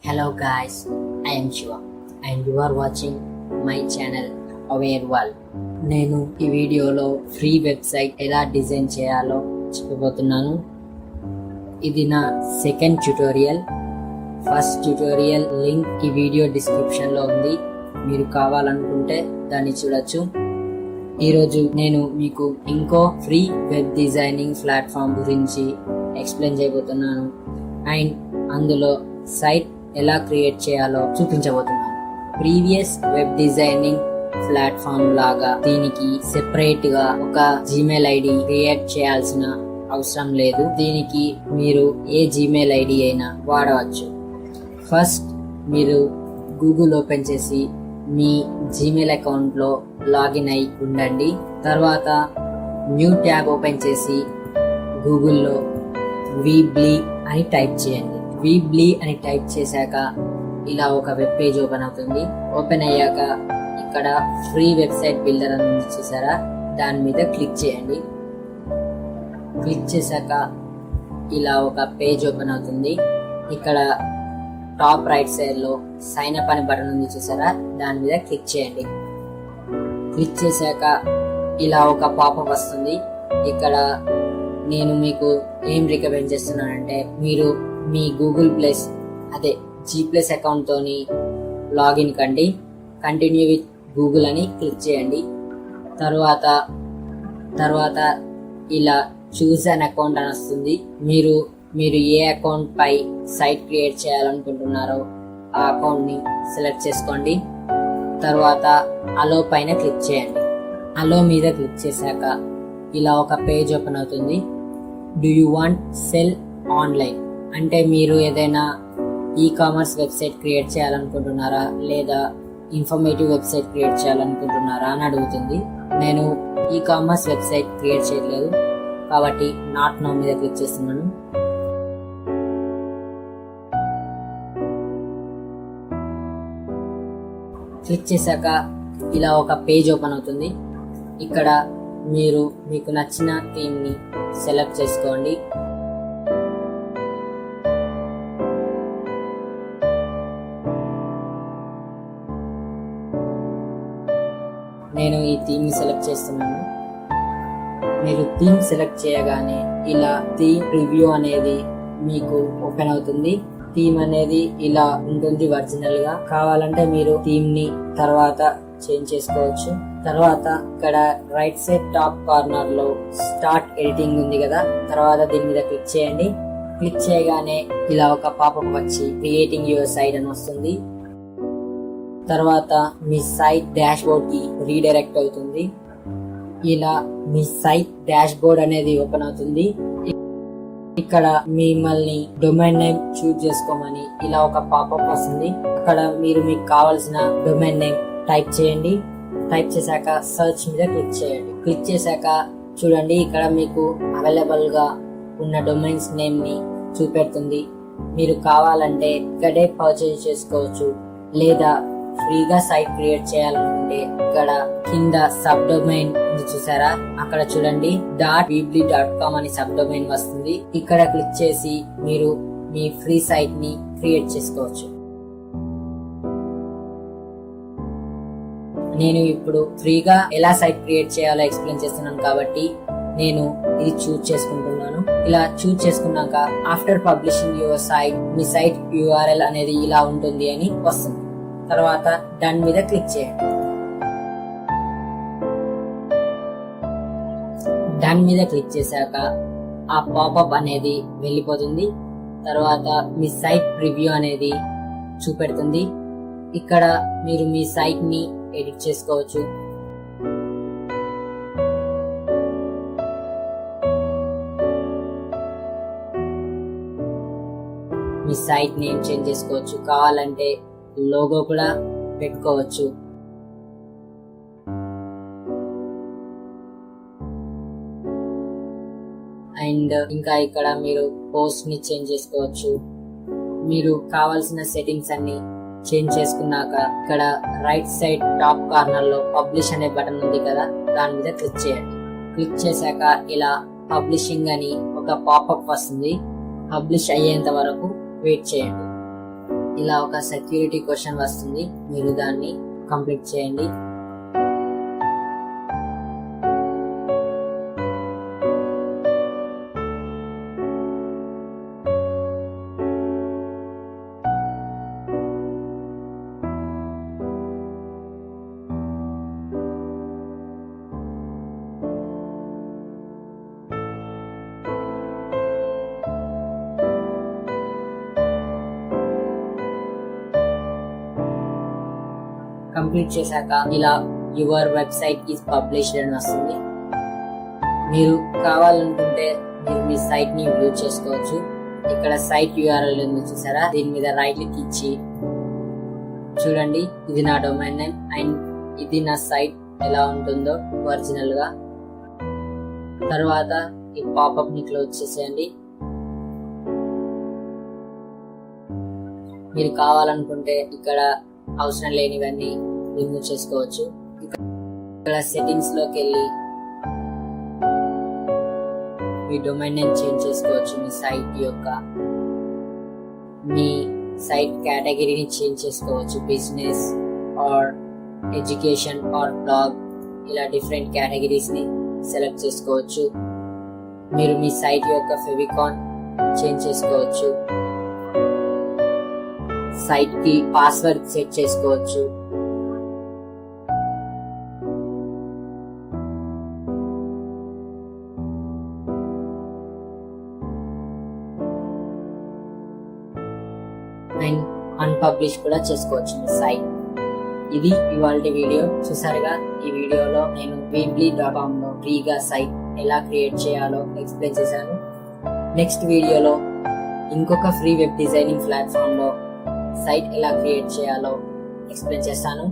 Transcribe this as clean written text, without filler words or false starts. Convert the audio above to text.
Hello guys, I am Shiva and you are watching my channel Aware World. నేను ఈ వీడియోలో free website ఎలా design చేయాలో చెప్పబోతున్నాను. ఇది నా second tutorial. First tutorial link ఈ వీడియో డిస్క్రిప్షన్లో ఉంది, మీరు కావాలనుకుంటే దాన్ని చూడొచ్చు. ఈరోజు నేను మీకు ఇంకో ఫ్రీ వెబ్ డిజైనింగ్ ప్లాట్ఫామ్ గురించి ఎక్స్ప్లెయిన్ చేయబోతున్నాను అండ్ అందులో సైట్ ఎలా క్రియేట్ చేయాలో చూపించబోతున్నాను. ప్రీవియస్ వెబ్ డిజైనింగ్ ప్లాట్ఫామ్ లాగా దీనికి సెపరేట్ గా ఒక జీమెయిల్ ఐడి క్రియేట్ చేయాల్సిన అవసరం లేదు. దీనికి మీరు ఏ జీమెయిల్ ఐడి అయినా వాడవచ్చు. ఫస్ట్ మీరు గూగుల్ ఓపెన్ చేసి మీ జీమెయిల్ అకౌంట్ లో లాగిన్ అయి ఉండండి. తర్వాత న్యూ ట్యాబ్ ఓపెన్ చేసి గూగుల్లో వీబ్లీ అని టైప్ చేయండి. వీబ్లీ అని టైప్ చేశాక ఇలా ఒక వెబ్ పేజ్ ఓపెన్ అవుతుంది. ఓపెన్ అయ్యాక ఇక్కడ ఫ్రీ వెబ్సైట్ బిల్డర్ అని ఉంది చూసారా, దాని మీద క్లిక్ చేయండి. క్లిక్ చేశాక ఇలా ఒక పేజ్ ఓపెన్ అవుతుంది. ఇక్కడ టాప్ రైట్ సైడ్ లో సైన్ అప్ అనే బటన్ ఉంది చూసారా, దాని మీద క్లిక్ చేయండి. క్లిక్ చేశాక ఇలా ఒక పాపప్ వస్తుంది. ఇక్కడ నేను మీకు ఏం రికమెండ్ చేస్తున్నానంటే, మీరు మీ గూగుల్ ప్లస్ G+ అకౌంట్ తోని లాగిన్ కండి. కంటిన్యూ విత్ గూగుల్ అని క్లిక్ చేయండి. తర్వాత ఇలా చూస్ అన్ అకౌంట్ అని వస్తుంది. మీరు ఏ అకౌంట్ పై సైట్ క్రియేట్ చేయాలనుకుంటున్నారో ఆ అకౌంట్ ని సెలెక్ట్ చేసుకోండి. తర్వాత అలో పైన క్లిక్ చేయండి. అలో మీద క్లిక్ చేశాక ఇలా ఒక పేజ్ ఓపెన్ అవుతుంది. Do you want cell online అంటే మీరు ఏదైనా ఈ-కామర్స్ వెబ్సైట్ క్రియేట్ చేయాలనుకుంటున్నారా లేదా ఇన్ఫర్మేటివ్ వెబ్సైట్ క్రియేట్ చేయాలనుకుంటున్నారా అని అడుగుతుంది. నేను ఈ-కామర్స్ వెబ్సైట్ క్రియేట్ చేయట్లేదు కాబట్టి నాట్ నౌ మీద క్లిక్ చేస్తున్నాను. క్లిక్ చేశాక ఇలా ఒక పేజ్ ఓపెన్ అవుతుంది. ఇక్కడ మీకు నచ్చిన థీమ్ ని సెలెక్ట్ చేసుకోండి. నేను ఈ థీమ్ ని సెలెక్ట్ చేస్తున్నాను. మీరు థీమ్ సెలెక్ట్ చేయగానే ఇలా థీమ్ రివ్యూ అనేది మీకు ఓపెన్ అవుతుంది. థీమ్ అనేది ఇలా ఉంటుంది ఒరిజినల్ గా. కావాలంటే మీరు థీమ్ ని తర్వాత చేంజ్ చేసుకోవచ్చు. తర్వాత ఇక్కడ రైట్ సైడ్ టాప్ కార్నర్ లో స్టార్ట్ ఎడిటింగ్ ఉంది కదా, తర్వాత దీని మీద క్లిక్ చేయండి. క్లిక్ చేయగానే ఇలా ఒక పాపప్ వచ్చి క్రియేటింగ్ యువర్ సైట్ అని వస్తుంది. తర్వాత మీ సైట్ డాష్ బోర్డ్ కి రీడైరెక్ట్ అవుతుంది. ఇలా మీ సైట్ డాష్ బోర్డ్ అనేది ఓపెన్ అవుతుంది. ఇక్కడ మిమ్మల్ని డొమైన్ నేమ్ చూజ్ చేసుకోమని ఇలా ఒక పాపప్ వస్తుంది. అక్కడ మీకు కావాల్సిన డొమైన్ నేమ్ టైప్ చేయండి. టైప్ చేశాక సర్చ్ మీద క్లిక్ చేయండి. క్లిక్ చేశాక చూడండి, ఇక్కడ మీకు అవైలబుల్ గా ఉన్న డొమైన్స్ నేమ్ ని చూపెడుతుంది. మీరు కావాలంటే ఇక్కడే పర్చేజ్ చేసుకోవచ్చు, లేదా ఫ్రీగా సైట్ క్రియేట్ చేయాలనుకుంటే ఇక్కడ కింద సబ్ డొమైన్ చూసారా, అక్కడ చూడండి .weebly.com అని సబ్ డొమైన్ వస్తుంది. ఇక్కడ క్లిక్ చేసి మీరు మీ ఫ్రీ సైట్ ని క్రియేట్ చేసుకోవచ్చు. నేను ఇప్పుడు ఫ్రీగా ఎలా సైట్ క్రియేట్ చేయాలో ఎక్స్ప్లెయిన్ చేస్తున్నాను కాబట్టి నేను ఇది చూజ్ చేసుకుంటున్నాను. ఇలా చూజ్ చేసుకున్నాక ఆఫ్టర్ పబ్లిషింగ్ యువర్ సైట్, మీ సైట్ URL అనేది ఇలా ఉంటుంది అని వస్తుంది. తర్వాత డన్ మీద క్లిక్ చేయండి. డన్ మీద క్లిక్ చేశాక ఆ పాపప్ అనేది వెళ్ళిపోతుంది. తర్వాత మీ సైట్ ప్రివ్యూ అనేది చూపెడుతుంది. ఇక్కడ మీరు మీ సైట్ ని ఎడిట్ చేసుకోవచ్చు. మీ సైట్ నేమ్ చేంజ్ చేసుకోవచ్చు, కావాలంటే లోగో కూడా పెట్టుకోవచ్చు. అండ్ ఇంకా ఇక్కడ మీరు పోస్ట్ ని చేంజ్ చేసుకోవచ్చు. మీరు కావాల్సిన సెట్టింగ్స్ అన్ని చేంజ్ చేసుకున్నాక ఇక్కడ రైట్ సైడ్ టాప్ కార్నర్ లో పబ్లిష్ అనే బటన్ ఉంది కదా, దాని మీద క్లిక్ చేయండి. క్లిక్ చేశాక ఇలా పబ్లిషింగ్ అని ఒక పాపప్ వస్తుంది. పబ్లిష్ అయ్యేంత వరకు వెయిట్ చేయండి. ఇలా ఒక సెక్యూరిటీ క్వశ్చన్ వస్తుంది, మీరు దాన్ని కంప్లీట్ చేయండి. కంప్లీట్ చేశాక ఇలా యువర్ వెబ్సైట్ ఈజ్ పబ్లిష్డ్ అని వస్తుంది. మీరు కావాలనుకుంటే మీరు మీ సైట్ ని వ్యూ చేసుకోవచ్చు. ఇక్కడ సైట్ URL ఉంది చూసారా, దీని మీద రైట్ క్లిక్ ఇచ్చి చూడండి, ఇది నా డొమైన్ నేమ్ అండ్ ఇది నా సైట్ ఎలా ఉంటుందో ఒరిజినల్ గా. తర్వాత ఈ పాపప్ ని క్లోజ్ చేసేయండి. మీరు కావాలనుకుంటే ఇక్కడ అవసరం లేనివన్నీ రిమూవ్ చేసుకోవచ్చు. ఇక్కడ సెట్టింగ్స్ లోకి వెళ్ళి మీ డొమైన్ నేమ్ చేంజ్ చేసుకోవచ్చు. మీ సైట్ యొక్క మీ సైట్ కేటగిరీని చేంజ్ చేసుకోవచ్చు. Business or education or blog, ఇలా డిఫరెంట్ కేటగిరీస్ ని సెలెక్ట్ చేసుకోవచ్చు. మీరు మీ సైట్ యొక్క ఫెవికాన్ చేంజ్ చేసుకోవచ్చు. సైట్ కి పాస్వర్డ్ సెట్ చేసుకోవచ్చు. అండ్ అన్పబ్లిష్ కూడా చేసుకోవచ్చు మీ సైట్. ఇది ఇవాళ వీడియో. చూసారుగా, ఈ వీడియోలో నేను weebly.com లో ఫ్రీగా సైట్ ఎలా క్రియేట్ చేయాలో ఎక్స్ప్లెయిన్ చేశాను. నెక్స్ట్ వీడియోలో ఇంకొక ఫ్రీ వెబ్ డిజైనింగ్ ప్లాట్ఫామ్ లో సైట్ ఎలా క్రియేట్ చేయాలో ఎక్స్ప్లెయిన్ చేస్తాను.